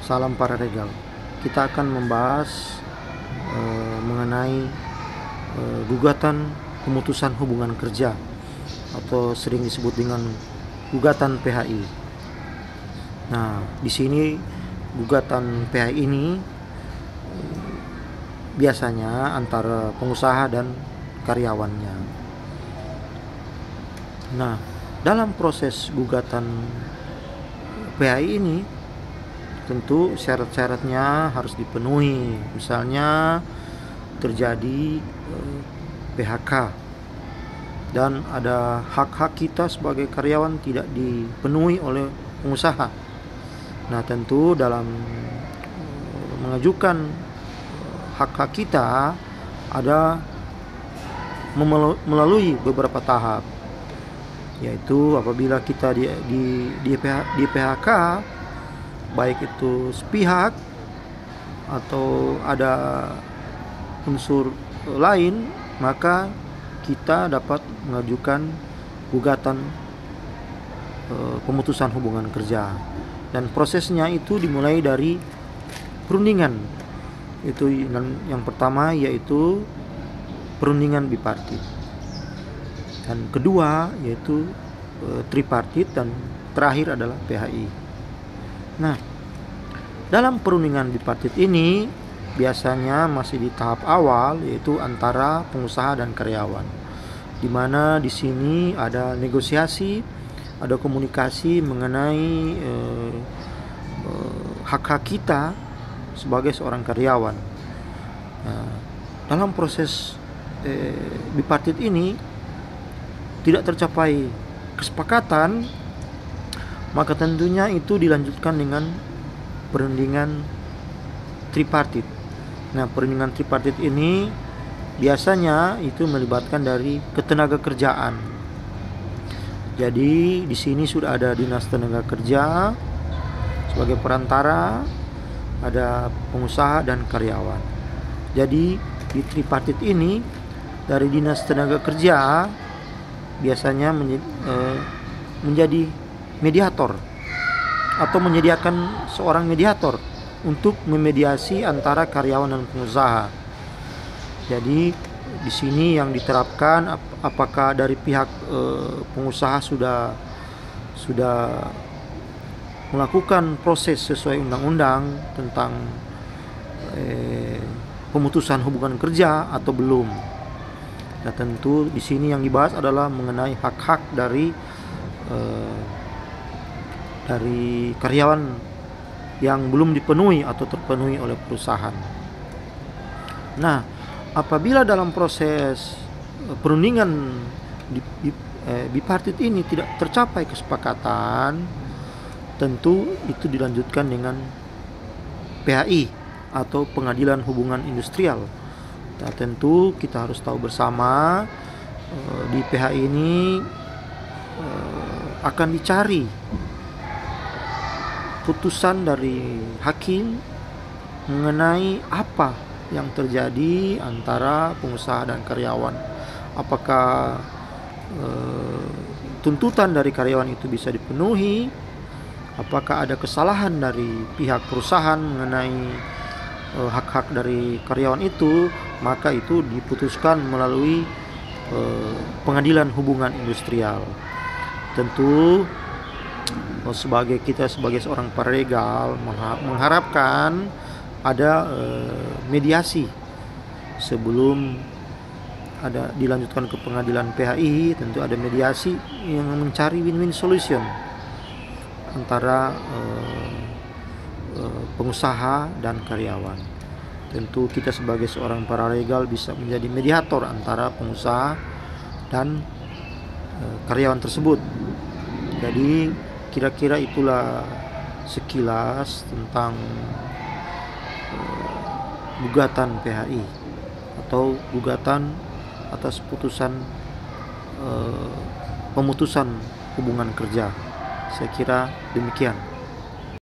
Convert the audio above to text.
Salam para regal. Kita akan membahas mengenai gugatan pemutusan hubungan kerja atau sering disebut dengan gugatan PHI. Nah, di sini gugatan PHI ini biasanya antara pengusaha dan karyawannya. Nah, dalam proses gugatan PHI ini tentu syarat-syaratnya harus dipenuhi. Misalnya terjadi PHK dan ada hak-hak kita sebagai karyawan tidak dipenuhi oleh pengusaha. Nah, tentu dalam mengajukan hak-hak kita ada melalui beberapa tahap, yaitu apabila kita di PHK, baik itu sepihak atau ada unsur lain, maka kita dapat mengajukan gugatan pemutusan hubungan kerja. Dan prosesnya itu dimulai dari perundingan. Itu yang pertama yaitu perundingan bipartit. Dan kedua yaitu tripartit, dan terakhir adalah PHI. Nah, dalam perundingan bipartit ini biasanya masih di tahap awal, yaitu antara pengusaha dan karyawan, di mana di sini ada negosiasi, ada komunikasi mengenai hak-hak kita sebagai seorang karyawan. Nah, dalam proses bipartit ini tidak tercapai kesepakatan, maka tentunya itu dilanjutkan dengan perundingan tripartit. Nah, perundingan tripartit ini biasanya itu melibatkan dari ketenaga kerjaan. Jadi di sini sudah ada Dinas Tenaga Kerja sebagai perantara, ada pengusaha dan karyawan. Jadi di tripartit ini dari Dinas Tenaga Kerja biasanya menjadi mediator atau menyediakan seorang mediator untuk memediasi antara karyawan dan pengusaha. Jadi di sini yang diterapkan apakah dari pihak pengusaha sudah melakukan proses sesuai undang-undang tentang pemutusan hubungan kerja atau belum. Nah, tentu di sini yang dibahas adalah mengenai hak-hak dari karyawan yang belum dipenuhi atau terpenuhi oleh perusahaan. Nah, apabila dalam proses perundingan bipartit ini tidak tercapai kesepakatan, tentu itu dilanjutkan dengan PHI atau Pengadilan Hubungan Industrial. Nah, tentu kita harus tahu bersama di PHI ini akan dicari putusan dari hakim mengenai apa yang terjadi antara pengusaha dan karyawan. Apakah tuntutan dari karyawan itu bisa dipenuhi? Apakah ada kesalahan dari pihak perusahaan mengenai hak-hak dari karyawan itu? Maka itu diputuskan melalui Pengadilan Hubungan Industrial. Tentu sebagai seorang paralegal mengharapkan ada mediasi sebelum ada dilanjutkan ke pengadilan PHI. Tentu ada mediasi yang mencari win-win solution antara pengusaha dan karyawan. Tentu kita sebagai seorang paralegal bisa menjadi mediator antara pengusaha dan karyawan tersebut. Jadi kira-kira itulah sekilas tentang gugatan PHI atau gugatan atas putusan pemutusan hubungan kerja. Saya kira demikian.